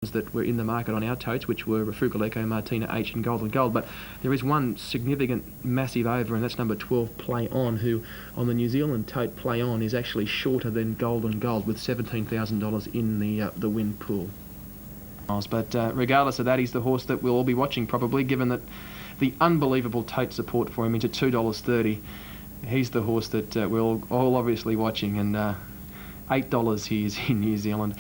that were in the market on our totes, which were Frugal Echo, Martina H and Golden Gold, but there is one significant massive over, and that's number 12 Play On, who on the New Zealand tote Play On is actually shorter than Golden Gold with $17,000 in the win pool. But regardless of that, he's the horse that we'll all be watching probably, given that the unbelievable tote support for him into $2.30. He's the horse that we're all obviously watching, and $8 he is in New Zealand.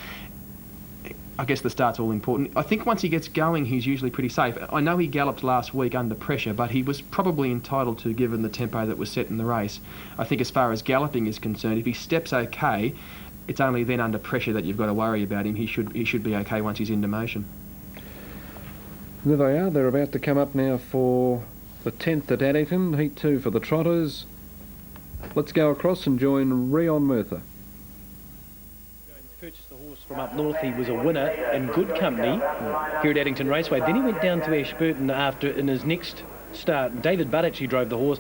I guess the start's all important. I think once he gets going, he's usually pretty safe. I know he galloped last week under pressure, but he was probably entitled to, given the tempo that was set in the race. I think as far as galloping is concerned, if he steps okay, it's only then under pressure that you've got to worry about him. He should be okay once he's into motion. There they are. They're about to come up now for the 10th at Addington, Heat 2 for the Trotters. Let's go across and join Rion Murtha. Purchased the horse from up north. He was a winner in good company here at Addington Raceway. Then he went down to Ashburton in his next start. David Butt actually drove the horse,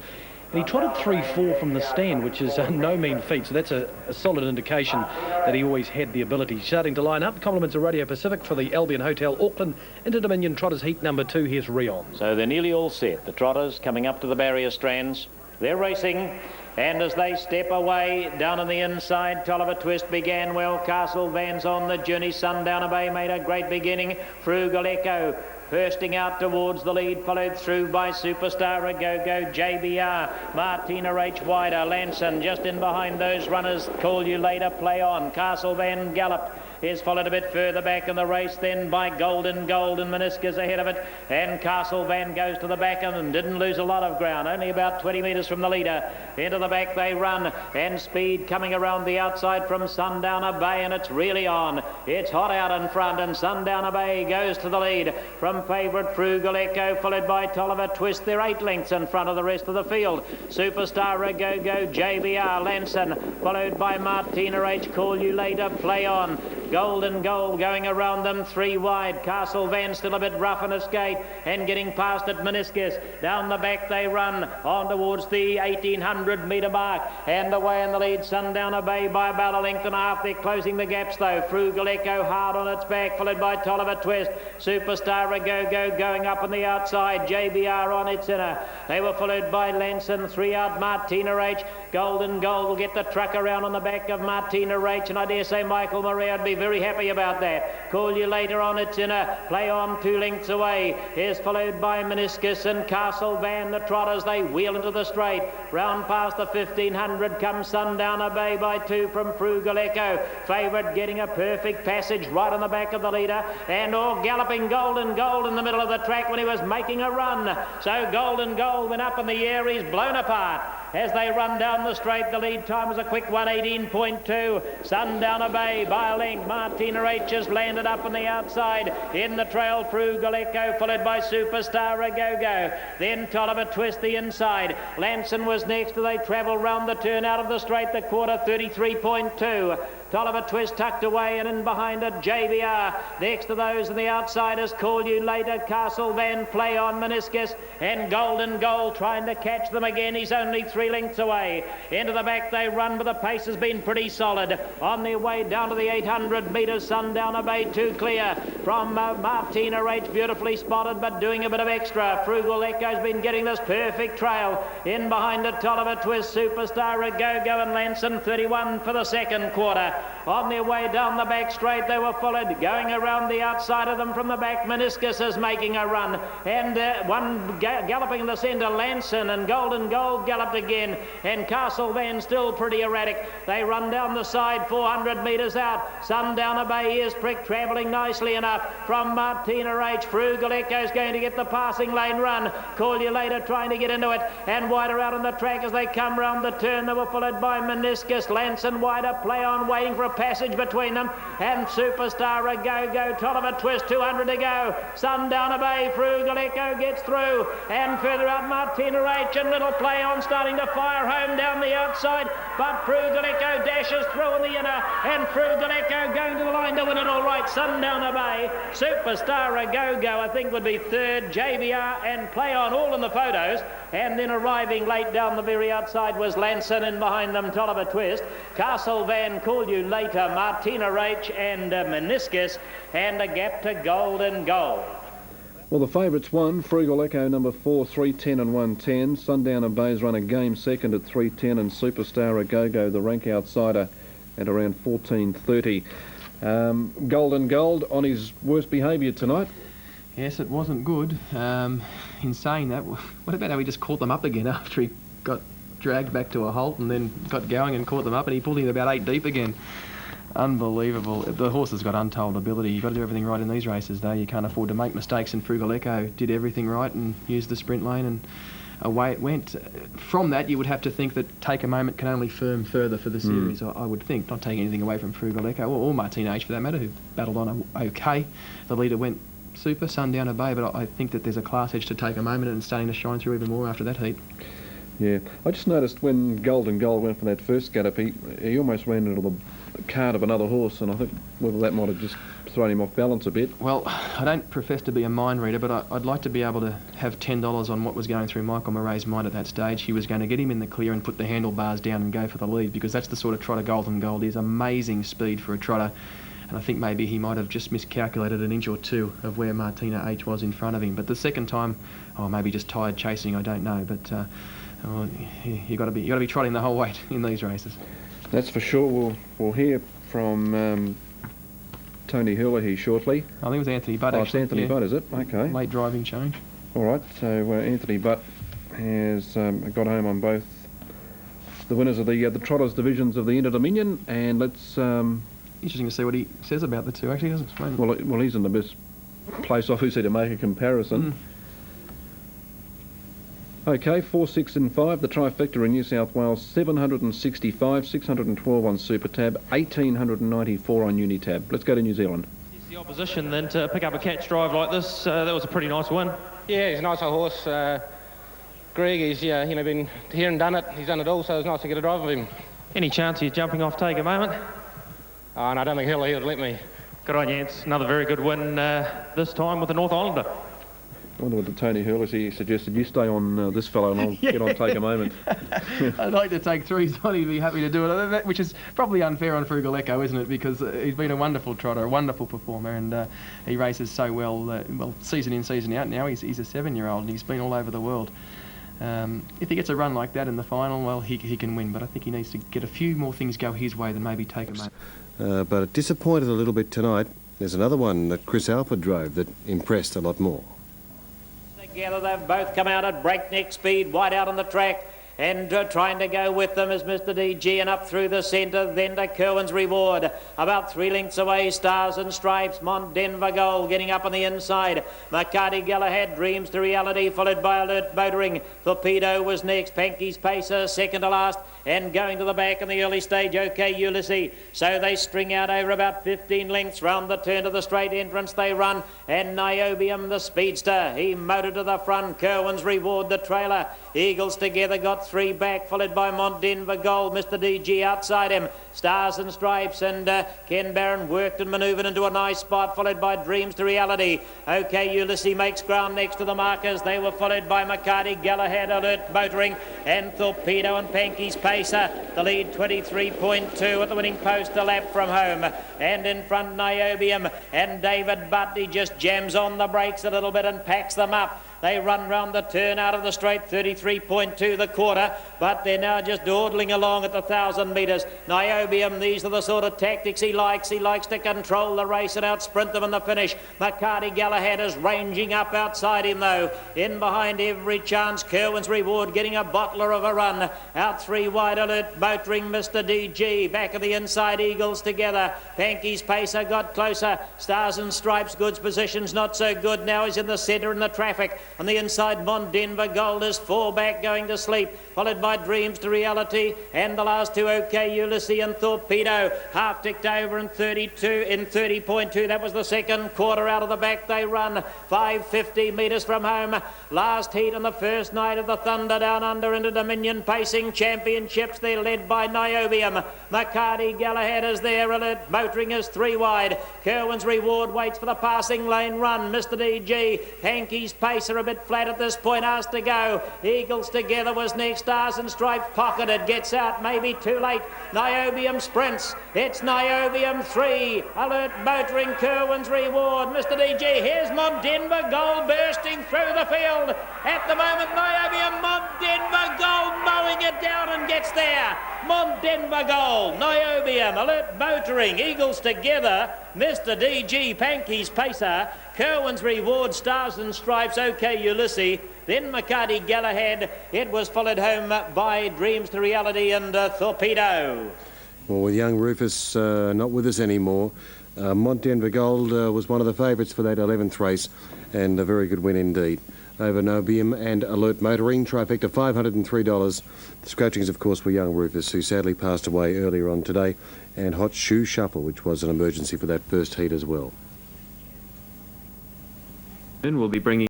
and he trotted 3-4 from the stand, which is no mean feat. So that's a solid indication that he always had the ability. Starting to line up. Compliments of Radio Pacific for the Albion Hotel Auckland Inter Dominion Trotters Heat number 2. Here's Rion. So they're nearly all set. The Trotters coming up to the barrier strands. They're racing. And as they step away down on the inside, Tolliver Twist began well. Castle Van's on the journey. Sundowner Bay made a great beginning. Frugal Echo bursting out towards the lead, followed through by Superstar A Go-Go, JBR, Martina H. Wider, Lanson just in behind those runners. Call You Later, Play On. Castle Van galloped. Is followed a bit further back in the race then by Golden Gold and Meniscus ahead of it, and Castle Van goes to the back of them, didn't lose a lot of ground, only about 20 metres from the leader. Into the back they run, and Speed coming around the outside from Sundowner Bay, and it's really on. It's hot out in front, and Sundowner Bay goes to the lead from favourite Frugal Echo, followed by Tolliver Twist. They're 8 lengths in front of the rest of the field. Superstar A Go-Go, JBR, Lanson, followed by Martina H. Call You Later, Play On. Golden Gold going around them 3 wide. Castle Van still a bit rough in his gait and getting past at Meniscus. Down the back they run on towards the 1800 metre mark, and away in the lead Sundowner Bay by about a length and a half. They're closing the gaps though. Frugal Echo hard on its back, followed by Tolliver Twist. Superstar A Go-Go going up on the outside. JBR on its inner. They were followed by Lanson, 3 out Martina H. Golden Gold will get the truck around on the back of Martina H, and I dare say Michael Murray would be very happy about that. Call You Later on its inner. Play On 2 lengths away. Is followed by Meniscus and Castle Van. The Trotters, they wheel into the straight. Round past the 1500 comes Sundowner Bay by 2 from Frugal Echo. Favourite getting a perfect passage right on the back of the leader, and galloping Golden Gold in the middle of the track when he was making a run. So Golden Gold went up in the air. He's blown apart. As they run down the straight, the lead time was a quick 1:18.2. Sundowner Bay by a length. Martina H has landed up on the outside. In the trail, Frugal Echo, followed by Superstar A Go-Go. Then Tolliver Twist the inside. Lanson was next. They travel round the turn out of the straight, the quarter 33.2. Tolliver Twist tucked away, and in behind it JBR. Next to those on the outsiders, Call You Later, Castle Van, Play On, Meniscus, and Golden Gold trying to catch them again. He's only 3 lengths away. Into the back they run, but the pace has been pretty solid. On their way down to the 800 metres, Sundowner Bay 2 clear from Martina H, beautifully spotted but doing a bit of extra. Frugal Echo's been getting this perfect trail. In behind it, Tolliver Twist, Superstar A Go-Go, and Lanson 31 for the second quarter. On their way down the back straight, they were followed. Going around the outside of them from the back, Meniscus is making a run. And one galloping in the centre, Lanson, and Golden Gold galloped again. And Castle Van still pretty erratic. They run down the side, 400 metres out. Sundowner Bay is pricked, travelling nicely enough from Martina H. Frugal Echo's going to get the passing lane run. Call You Later trying to get into it. And Wider out on the track as they come round the turn. They were followed by Meniscus, Lanson, Wider, Play On, waiting for a passage between them, and Superstar A Go-Go, Tolliver Twist, 200 to go. Sundowner Bay, Frugal Echo gets through, and further out Martina H and Little Play On starting to fire home down the outside, but Frugal Echo dashes through in the inner, and Frugal Echo going to the line to win it all right. Sundowner Bay, Superstar A Go-Go I think would be third, JBR and Play On all in the photos. And then arriving late down the very outside was Lanson, and behind them Tolliver Twist. Castle Van, Call You Later, Martina Rach and Meniscus, and a gap to Golden Gold. Well, the favourites won. Frugal Echo number 4, 310 and 110. Sundowner Bay's run a game second at 310, and Superstar A Go-Go, the rank outsider, at around 14.30. Golden Gold on his worst behaviour tonight. Yes, it wasn't good. In saying that, what about how he just caught them up again after he got dragged back to a halt and then got going and caught them up, and he pulled him about 8 deep again. Unbelievable. The horse has got untold ability. You've got to do everything right in these races, though. You can't afford to make mistakes, and Frugal Echo did everything right and used the sprint lane, and away it went. From that, you would have to think that Take a Moment can only firm further for the series, I would think, not taking anything away from Frugal Echo, or Martina H for that matter, who battled on okay. The leader went super, Sundowner Bay, but I think that there's a class edge to Take a Moment, and it's starting to shine through even more after that heat. Yeah, I just noticed when Golden Gold went for that first gallop, he almost ran into the cart of another horse, and I think whether that might have just thrown him off balance a bit. Well, I don't profess to be a mind reader, but I'd like to be able to have $10 on what was going through Michael Murray's mind at that stage. He was going to get him in the clear and put the handlebars down and go for the lead, because that's the sort of trotter Golden Gold is. Amazing speed for a trotter, and I think maybe he might have just miscalculated an inch or two of where Martina H was in front of him. But the second time, maybe just tired chasing, I don't know, but you got to be trotting the whole weight in these races. That's for sure. We'll hear from Tony Hurley shortly. I think it was Anthony Butt. It's Anthony Butt, is it? Okay. Late driving change. All right, so Anthony Butt has got home on both the winners of the Trotters divisions of the Inter-Dominion, and let's... Interesting to see what he says about the two. Actually, he doesn't explain it. Well, he's in the best place, obviously, to make a comparison. Okay, 4, 6 and 5, the trifecta in New South Wales, 765, 612 on Super Tab, 1894 on Unitab. Let's go to New Zealand. It's the opposition then to pick up a catch drive like this. That was a pretty nice win. Yeah, he's a nice old horse. Greg, he's been here and done it. He's done it all, so it's nice to get a drive of him. Any chance of you jumping off Take a Moment? Oh, and I don't think he'll let me. Good on you, Ants. Another very good win this time with the North Islander. I wonder what the Tony Hurley suggested. You stay on this fellow and I'll get on Take a Moment. I'd like to take 3s on. He'd be happy to do it, which is probably unfair on Frugal Echo, isn't it? Because he's been a wonderful trotter, a wonderful performer, and he races so well, season in, season out now. He's a 7-year-old and he's been all over the world. If he gets a run like that in the final, well, he can win, but I think he needs to get a few more things go his way than maybe Take a Moment. But it disappointed a little bit tonight. There's another one that Chris Alford drove that impressed a lot more. Together they've both come out at breakneck speed, wide out on the track, and trying to go with them is Mr. DG, and up through the centre then to Kerwin's Reward. About 3 lengths away, Stars and Stripes, Mont Denver Gold getting up on the inside. McCarty Galahad, Dreams to Reality, followed by Alert Motoring. Torpedo was next, Panky's Pacer second to last, and going to the back in the early stage, OK Ulysses. So they string out over about 15 lengths round the turn to the straight entrance they run, and Niobium the speedster, he motored to the front. Kerwin's Reward the trailer, Eagles Together got 3 back, followed by Mont Denver Gold, Mr. DG outside him. Stars and Stripes and Ken Barron worked and manoeuvred into a nice spot, followed by Dreams to Reality. OK Ulysses makes ground next to the markers. They were followed by McCarty, Galahad, Alert Motoring, and Torpedo and Panky's Pacer. The lead 23.2 at the winning post, a lap from home. And in front Niobium and David Butt, he just jams on the brakes a little bit and packs them up. They run round the turn out of the straight, 33.2 the quarter, but they're now just dawdling along at the 1,000 metres. Niobium, these are the sort of tactics he likes. He likes to control the race and outsprint them in the finish. McCarty Galahad is ranging up outside him though. In behind every chance, Kerwin's Reward getting a bottler of a run. Out 3 wide, Alert Motoring, Mr. DG. Back of the inside, Eagles Together. Panky's Pacer got closer. Stars and Stripes, Goods positions not so good. Now he's in the centre in the traffic. On the inside, Mont Denver Gold is 4 back going to sleep, followed by Dreams to Reality, and the last 2, OK Ulysses and Torpedo. Half ticked over in 30.2. That was the second quarter. Out of the back they run 550 metres from home. Last heat on the first night of the Thunder Down Under Inter-Dominion Pacing Championships. They're led by Niobium. McCarty Galahad is there. Alert Motoring is 3 wide. Kerwin's Reward waits for the passing lane run. Mr. DG, Panky's Pacer a bit flat at this point, asked to go. Eagles Together was next. Stars and Stripes pocketed, gets out maybe too late. Niobium sprints, it's Niobium 3. Alert Motoring, Kerwin's Reward. Mr. DG, here's Mondenver Gold bursting through the field. At the moment, Niobium, Mondenver Gold mowing it down and gets there. Mondenver Gold, Niobium, Alert Motoring, Eagles Together, Mr. DG, Panky's Pacer, Kerwin's Reward, Stars and Stripes, OK Ulysses, then McCarty Galahad. It was followed home by Dreams to Reality and Torpedo. Well, with young Rufus not with us anymore, Mondenver Gold was one of the favourites for that 11th race, and a very good win indeed over Nobium and Alert Motoring. Trifecta $503. The scratchings, of course, were young Rufus, who sadly passed away earlier on today, and Hot Shoe Shuffle, which was an emergency for that first heat as well. And we'll be bringing